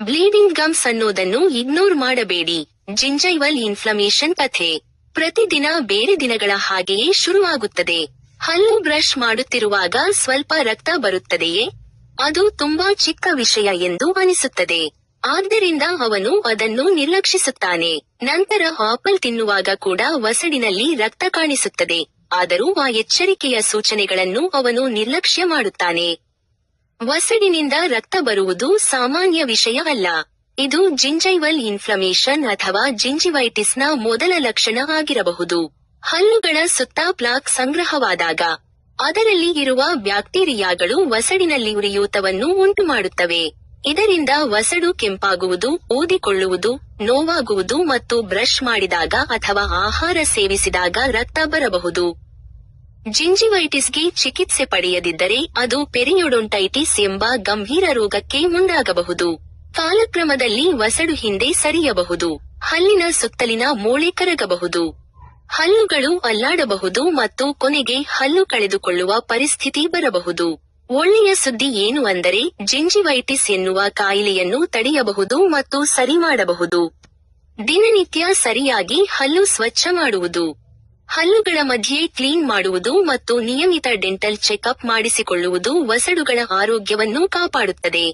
Bleeding ಗಮ್ಸ್ ಅನ್ನೋದನ್ನು ignore ಮಾಡಬೇಡಿ. ಜಿಂಜೈವಲ್ inflammation ಕಥೆ ಪ್ರತಿದಿನ ಬೇರೆ ದಿನಗಳ ಹಾಗೆಯೇ ಶುರುವಾಗುತ್ತದೆ. ಹಲ್ಲು ಬ್ರಷ್ ಮಾಡುತ್ತಿರುವಾಗ ಸ್ವಲ್ಪ ರಕ್ತ ಬರುತ್ತದೆಯೇ? ಅದು ತುಂಬಾ ಚಿಕ್ಕ ವಿಷಯ ಎಂದು ಅನಿಸುತ್ತದೆ. ಆದ್ದರಿಂದ ಅವನು ಅದನ್ನು ನಿರ್ಲಕ್ಷಿಸುತ್ತಾನೆ. ನಂತರ ಆಪಲ್ ತಿನ್ನುವಾಗ ಕೂಡ ವಸಡಿನಲ್ಲಿ ರಕ್ತ ಕಾಣಿಸುತ್ತದೆ. ಆದರೂ ಆ ಎಚ್ಚರಿಕೆಯ ಸೂಚನೆಗಳನ್ನು ಅವನು ನಿರ್ಲಕ್ಷ್ಯ ಮಾಡುತ್ತಾನೆ. ವಸಡಿನಿಂದ ರಕ್ತ ಬರುವುದು ಸಾಮಾನ್ಯ ವಿಷಯ ಅಲ್ಲ. ಇದು ಜಿಂಜೈವಲ್ ಇನ್ಫ್ಲಮೇಷನ್ ಅಥವಾ ಜಿಂಜಿವೈಟಿಸ್ನ ಮೊದಲ ಲಕ್ಷಣ ಆಗಿರಬಹುದು. ಹಲ್ಲುಗಳ ಸುತ್ತ ಪ್ಲಾಕ್ ಸಂಗ್ರಹವಾದಾಗ ಅದರಲ್ಲಿ ಇರುವ ಬ್ಯಾಕ್ಟೀರಿಯಾಗಳು ವಸಡಿನಲ್ಲಿ ಉರಿಯೂತವನ್ನು ಉಂಟುಮಾಡುತ್ತವೆ. ಇದರಿಂದ ವಸಡು ಕೆಂಪಾಗುವುದು, ಊದಿಕೊಳ್ಳುವುದು, ನೋವಾಗುವುದು ಮತ್ತು ಬ್ರಷ್ ಮಾಡಿದಾಗ ಅಥವಾ ಆಹಾರ ಸೇವಿಸಿದಾಗ ರಕ್ತ ಬರಬಹುದು. ಜಿಂಜಿವೈಟಿಸ್ಗೆ ಚಿಕಿತ್ಸೆ ಪಡೆಯದಿದ್ದರೆ ಅದು ಪೆರಿಯೋಡೊಂಟೈಟಿಸ್ ಎಂಬ ಗಂಭೀರ ರೋಗಕ್ಕೆ ಮುಂದಾಗಬಹುದು. ಕಾಲಕ್ರಮದಲ್ಲಿ ವಸಡು ಹಿಂದೆ ಸರಿಯಬಹುದು. ಹಲ್ಲಿನ ಸುತ್ತಲಿನ ಮೂಳೆ ಕರಗಬಹುದು. ಹಲ್ಲುಗಳು ಅಲ್ಲಾಡಬಹುದು ಮತ್ತು ಕೊನೆಗೆ ಹಲ್ಲು ಕಳೆದುಕೊಳ್ಳುವ ಪರಿಸ್ಥಿತಿ ಬರಬಹುದು. ಒಳ್ಳೆಯ ಸುದ್ದಿ ಏನು ಅಂದರೆ ಜಿಂಜಿವೈಟಿಸ್ ಎನ್ನುವ ಕಾಯಿಲೆಯನ್ನು ತಡೆಯಬಹುದು ಮತ್ತು ಸರಿ ಮಾಡಬಹುದು. ದಿನನಿತ್ಯ ಸರಿಯಾಗಿ ಹಲ್ಲು ಸ್ವಚ್ಛ ಮಾಡುವುದು, ಹಲ್ಲುಗಳ ಮಧ್ಯೆ ಕ್ಲೀನ್ ಮಾಡುವುದು ಮತ್ತು ನಿಯಮಿತ ಡೆಂಟಲ್ ಚೆಕ್ಅಪ್ ಮಾಡಿಸಿಕೊಳ್ಳುವುದು ವಸಡುಗಳ ಆರೋಗ್ಯವನ್ನು ಕಾಪಾಡುತ್ತದೆ.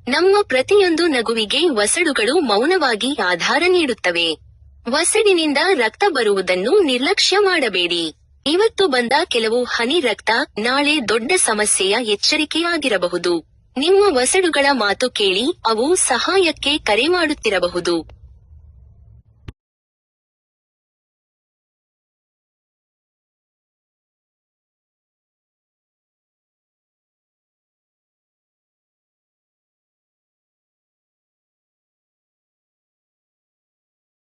ನಮ್ಮ ಪ್ರತಿಯೊಂದು ನಗುವಿಗೆ ವಸಡುಗಳು ಮೌನವಾಗಿ ಆಧಾರ ನೀಡುತ್ತವೆ. ವಸಡಿನಿಂದ ರಕ್ತ ಬರುವುದನ್ನು ನಿರ್ಲಕ್ಷ್ಯ ಮಾಡಬೇಡಿ. ಇವತ್ತು ಬಂದ ಕೆಲವು ಹನಿ ರಕ್ತ ನಾಳೆ ದೊಡ್ಡ ಸಮಸ್ಯೆಯ ಎಚ್ಚರಿಕೆಯಾಗಿರಬಹುದು. ನಿಮ್ಮ ವಸಡುಗಳ ಮಾತು ಕೇಳಿ ಅವು ಸಹಾಯಕ್ಕೆ ಕರೆ ಮಾಡುತ್ತಿರಬಹುದು.